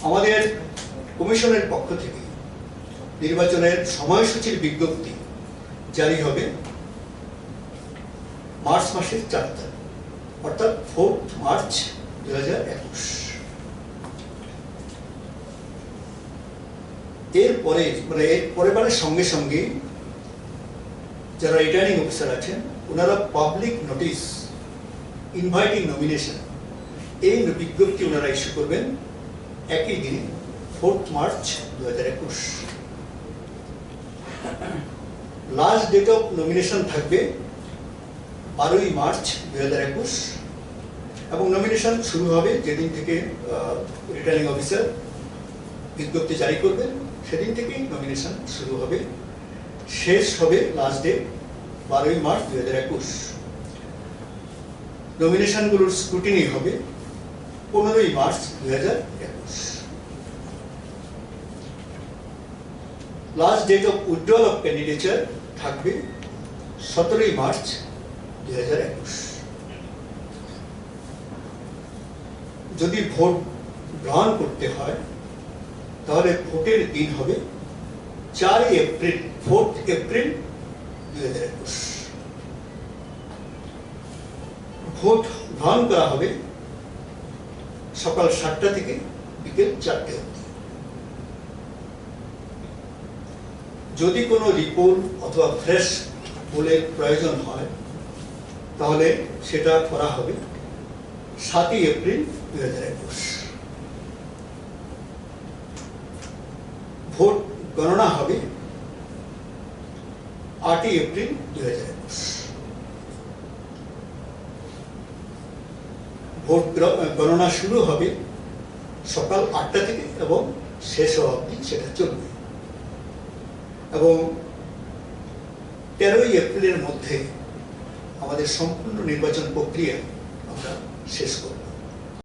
আমাদের কমিশনের পক্ষ থেকে নির্বাচনের সময়সূচির বিজ্ঞপ্তি জারি হবে মার্চ মাসের 4 তারিখ, অর্থাৎ 4 মার্চ 2021। এরপরে এর পরের সঙ্গে সঙ্গে যারা রিটার্নিং অফিসার আছেন ওনারা পাবলিক নোটিশ ইনভাইটিং নমিনেশন এই বিজ্ঞপ্তি ওনারা ইস্যু করবেন একই দিনে 4 March 2021। Last date of nomination থাকবে 12 মার্চ 2021 এবং নমিনেশন শুরু হবে যেদিন থেকে রিটার্নিং অফিসার বিজ্ঞপ্তি জারি করবেন সেদিন থেকেই নমিনেশন শুরু হবে, শেষ হবে লাস্ট ডেট 12 মার্চ 2021। নমিনেশনগুলোর স্ক্রুটিনি হবে 15 March 2021। Last date of withdrawal of candidature থাকবে 17 মার্চ 2021। যদি ভোট গ্রহণ করতে হয় তাহলে ভোটের দিন হবে 4 এপ্রিল, 4 এপ্রিল 2021। ভোট গ্রহণ করা হবে সকাল 7টা থেকে বিকেল 4টে অবধি। যদি কোনো রিপোর্ট অথবা ফ্রেশ পোলের প্রয়োজন হয় তাহলে সেটা করা হবে 7 এপ্রিল 2021। ভোট গণনা হবে 8 এপ্রিল 2021। ভোট গণনা শুরু হবে সকাল 8টা থেকে এবং শেষ হওয়া অবধি সেটা চলবে এবং 13 এপ্রিলের মধ্যে আমাদের সম্পূর্ণ নির্বাচন প্রক্রিয়া আমরা শেষ করব।